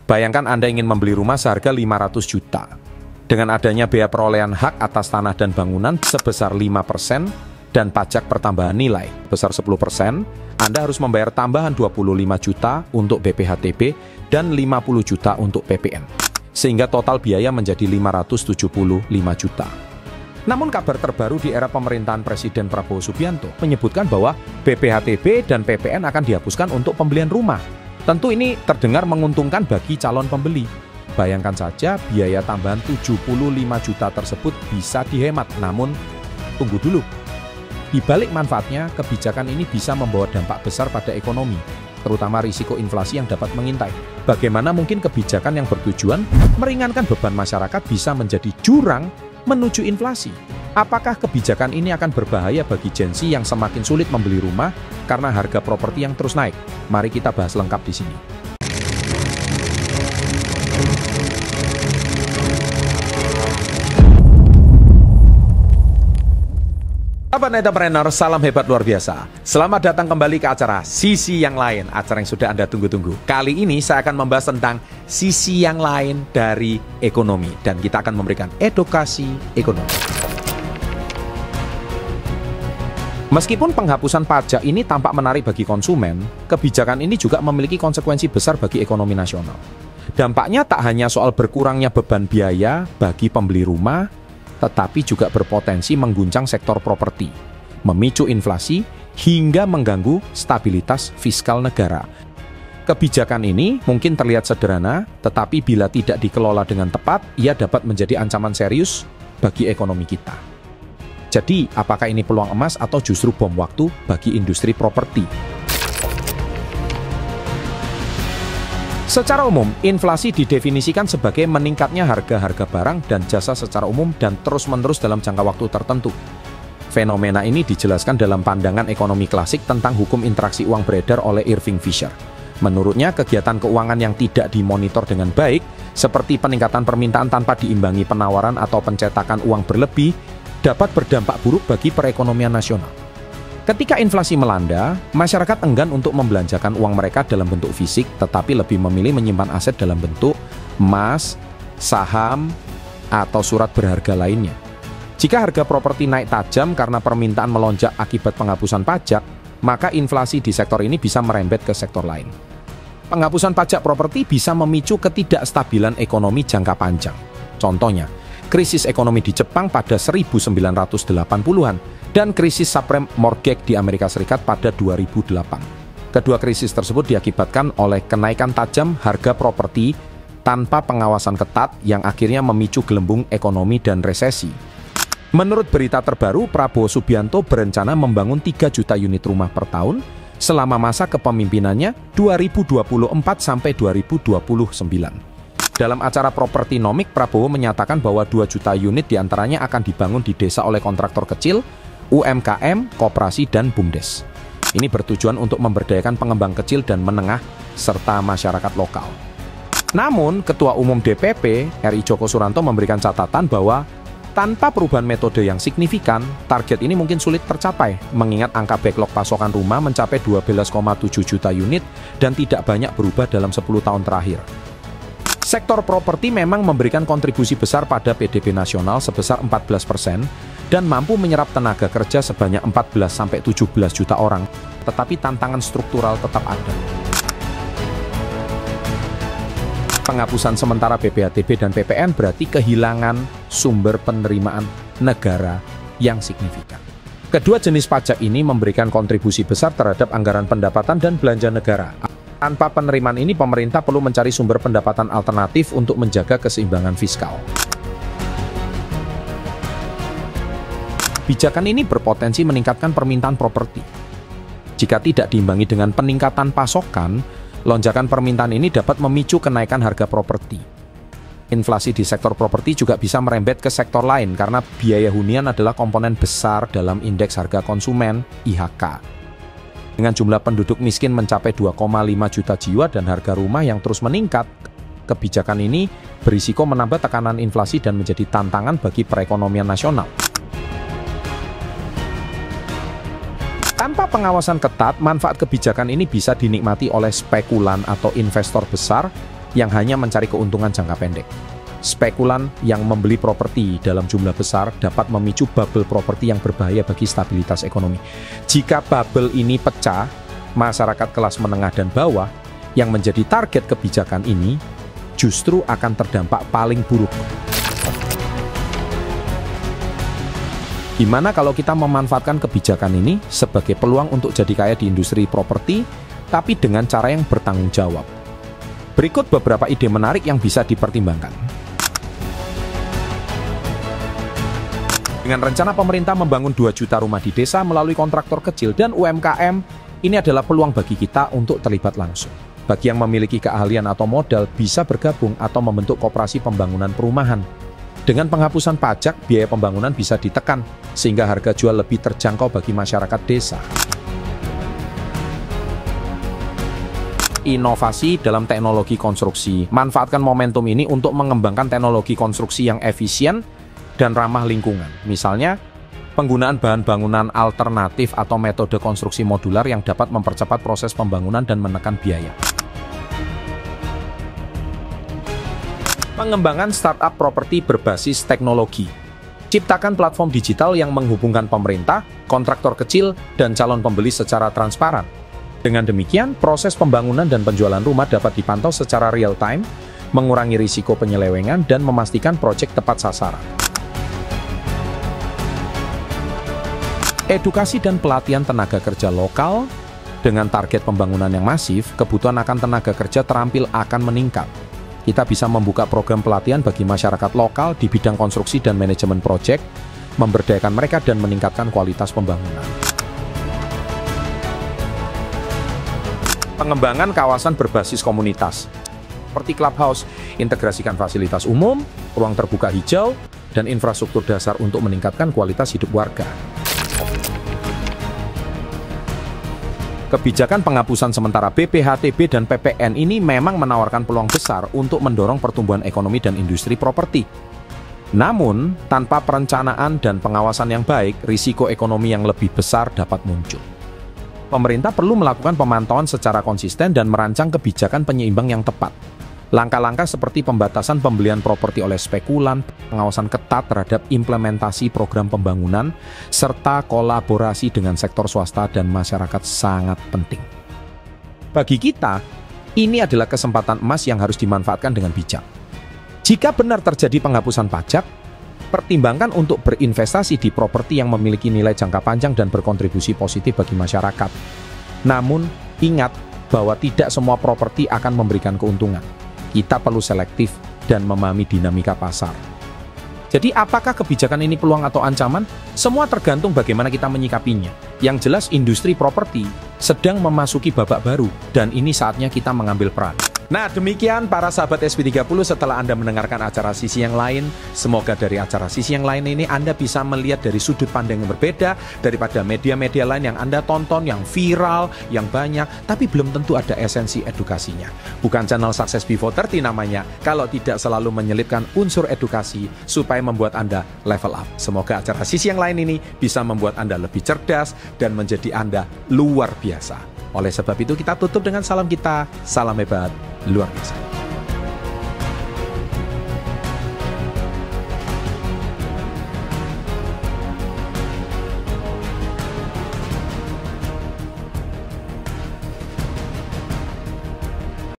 Bayangkan Anda ingin membeli rumah seharga 500 juta. Dengan adanya biaya perolehan hak atas tanah dan bangunan sebesar 5% dan pajak pertambahan nilai besar 10%, Anda harus membayar tambahan 25 juta untuk BPHTB dan 50 juta untuk PPN. Sehingga total biaya menjadi 575 juta. Namun kabar terbaru di era pemerintahan Presiden Prabowo Subianto menyebutkan bahwa BPHTB dan PPN akan dihapuskan untuk pembelian rumah. Tentu ini terdengar menguntungkan bagi calon pembeli. Bayangkan saja biaya tambahan 75 juta tersebut bisa dihemat, namun tunggu dulu. Di balik manfaatnya, kebijakan ini bisa membawa dampak besar pada ekonomi, terutama risiko inflasi yang dapat mengintai. Bagaimana mungkin kebijakan yang bertujuan meringankan beban masyarakat bisa menjadi jurang menuju inflasi? Apakah kebijakan ini akan berbahaya bagi Gen Z yang semakin sulit membeli rumah karena harga properti yang terus naik? Mari kita bahas lengkap di sini. Sahabat entrepreneur, salam hebat luar biasa. Selamat datang kembali ke acara Sisi Yang Lain, acara yang sudah Anda tunggu-tunggu. Kali ini saya akan membahas tentang sisi yang lain dari ekonomi, dan kita akan memberikan edukasi ekonomi. Meskipun penghapusan pajak ini tampak menarik bagi konsumen, kebijakan ini juga memiliki konsekuensi besar bagi ekonomi nasional. Dampaknya tak hanya soal berkurangnya beban biaya bagi pembeli rumah, tetapi juga berpotensi mengguncang sektor properti, memicu inflasi, hingga mengganggu stabilitas fiskal negara. Kebijakan ini mungkin terlihat sederhana, tetapi bila tidak dikelola dengan tepat, ia dapat menjadi ancaman serius bagi ekonomi kita. Jadi, apakah ini peluang emas atau justru bom waktu bagi industri properti? Secara umum, inflasi didefinisikan sebagai meningkatnya harga-harga barang dan jasa secara umum dan terus-menerus dalam jangka waktu tertentu. Fenomena ini dijelaskan dalam pandangan ekonomi klasik tentang hukum interaksi uang beredar oleh Irving Fisher. Menurutnya, kegiatan keuangan yang tidak dimonitor dengan baik, seperti peningkatan permintaan tanpa diimbangi penawaran atau pencetakan uang berlebih, dapat berdampak buruk bagi perekonomian nasional. Ketika inflasi melanda, masyarakat enggan untuk membelanjakan uang mereka dalam bentuk fisik, tetapi lebih memilih menyimpan aset dalam bentuk emas, saham, atau surat berharga lainnya. Jika harga properti naik tajam karena permintaan melonjak akibat penghapusan pajak, maka inflasi di sektor ini bisa merembet ke sektor lain. Penghapusan pajak properti bisa memicu ketidakstabilan ekonomi jangka panjang. Contohnya, krisis ekonomi di Jepang pada 1980-an, dan krisis subprime mortgage di Amerika Serikat pada 2008. Kedua krisis tersebut diakibatkan oleh kenaikan tajam harga properti tanpa pengawasan ketat yang akhirnya memicu gelembung ekonomi dan resesi. Menurut berita terbaru, Prabowo Subianto berencana membangun 3 juta unit rumah per tahun selama masa kepemimpinannya 2024 sampai 2029. Dalam acara Propertinomik, Prabowo menyatakan bahwa 2 juta unit diantaranya akan dibangun di desa oleh kontraktor kecil, UMKM, koperasi, dan BUMDes. Ini bertujuan untuk memberdayakan pengembang kecil dan menengah, serta masyarakat lokal. Namun, Ketua Umum DPP, RI Djoko Suranto memberikan catatan bahwa tanpa perubahan metode yang signifikan, target ini mungkin sulit tercapai, mengingat angka backlog pasokan rumah mencapai 12,7 juta unit dan tidak banyak berubah dalam 10 tahun terakhir. Sektor properti memang memberikan kontribusi besar pada PDB nasional sebesar 14% dan mampu menyerap tenaga kerja sebanyak 14-17 juta orang, tetapi tantangan struktural tetap ada. Penghapusan sementara BPHTB dan PPN berarti kehilangan sumber penerimaan negara yang signifikan. Kedua jenis pajak ini memberikan kontribusi besar terhadap anggaran pendapatan dan belanja negara. Tanpa penerimaan ini, pemerintah perlu mencari sumber pendapatan alternatif untuk menjaga keseimbangan fiskal. Kebijakan ini berpotensi meningkatkan permintaan properti. Jika tidak diimbangi dengan peningkatan pasokan, lonjakan permintaan ini dapat memicu kenaikan harga properti. Inflasi di sektor properti juga bisa merembet ke sektor lain karena biaya hunian adalah komponen besar dalam indeks harga konsumen (IHK). Dengan jumlah penduduk miskin mencapai 2,5 juta jiwa dan harga rumah yang terus meningkat, kebijakan ini berisiko menambah tekanan inflasi dan menjadi tantangan bagi perekonomian nasional. Tanpa pengawasan ketat, manfaat kebijakan ini bisa dinikmati oleh spekulan atau investor besar yang hanya mencari keuntungan jangka pendek. Spekulan yang membeli properti dalam jumlah besar dapat memicu bubble properti yang berbahaya bagi stabilitas ekonomi. Jika bubble ini pecah, masyarakat kelas menengah dan bawah yang menjadi target kebijakan ini justru akan terdampak paling buruk. Gimana kalau kita memanfaatkan kebijakan ini sebagai peluang untuk jadi kaya di industri properti, tapi dengan cara yang bertanggung jawab? Berikut beberapa ide menarik yang bisa dipertimbangkan. Dengan rencana pemerintah membangun 2 juta rumah di desa melalui kontraktor kecil dan UMKM, ini adalah peluang bagi kita untuk terlibat langsung. Bagi yang memiliki keahlian atau modal, bisa bergabung atau membentuk koperasi pembangunan perumahan. Dengan penghapusan pajak, biaya pembangunan bisa ditekan, sehingga harga jual lebih terjangkau bagi masyarakat desa. Inovasi dalam teknologi konstruksi. Manfaatkan momentum ini untuk mengembangkan teknologi konstruksi yang efisien dan ramah lingkungan. Misalnya, penggunaan bahan bangunan alternatif atau metode konstruksi modular yang dapat mempercepat proses pembangunan dan menekan biaya. Pengembangan startup properti berbasis teknologi. Ciptakan platform digital yang menghubungkan pemerintah, kontraktor kecil, dan calon pembeli secara transparan. Dengan demikian, proses pembangunan dan penjualan rumah dapat dipantau secara real-time, mengurangi risiko penyelewengan, dan memastikan proyek tepat sasaran. Edukasi dan pelatihan tenaga kerja lokal. Dengan target pembangunan yang masif, kebutuhan akan tenaga kerja terampil akan meningkat. Kita bisa membuka program pelatihan bagi masyarakat lokal di bidang konstruksi dan manajemen proyek, memberdayakan mereka dan meningkatkan kualitas pembangunan. Pengembangan kawasan berbasis komunitas, seperti clubhouse, integrasikan fasilitas umum, ruang terbuka hijau, dan infrastruktur dasar untuk meningkatkan kualitas hidup warga. Kebijakan penghapusan sementara BPHTB dan PPN ini memang menawarkan peluang besar untuk mendorong pertumbuhan ekonomi dan industri properti. Namun, tanpa perencanaan dan pengawasan yang baik, risiko ekonomi yang lebih besar dapat muncul. Pemerintah perlu melakukan pemantauan secara konsisten dan merancang kebijakan penyeimbang yang tepat. Langkah-langkah seperti pembatasan pembelian properti oleh spekulan, pengawasan ketat terhadap implementasi program pembangunan, serta kolaborasi dengan sektor swasta dan masyarakat sangat penting. Bagi kita, ini adalah kesempatan emas yang harus dimanfaatkan dengan bijak. Jika benar terjadi penghapusan pajak, pertimbangkan untuk berinvestasi di properti yang memiliki nilai jangka panjang dan berkontribusi positif bagi masyarakat. Namun, ingat bahwa tidak semua properti akan memberikan keuntungan. Kita perlu selektif dan memahami dinamika pasar. Jadi apakah kebijakan ini peluang atau ancaman? Semua tergantung bagaimana kita menyikapinya. Yang jelas industri properti sedang memasuki babak baru dan ini saatnya kita mengambil peran. Nah, demikian para sahabat SP30 setelah Anda mendengarkan acara sisi yang lain. Semoga dari acara sisi yang lain ini Anda bisa melihat dari sudut pandang yang berbeda daripada media-media lain yang Anda tonton, yang viral, yang banyak, tapi belum tentu ada esensi edukasinya. Bukan channel Success Before 30 namanya, kalau tidak selalu menyelipkan unsur edukasi supaya membuat Anda level up. Semoga acara sisi yang lain ini bisa membuat Anda lebih cerdas dan menjadi Anda luar biasa. Oleh sebab itu kita tutup dengan salam kita, salam hebat, luar biasa.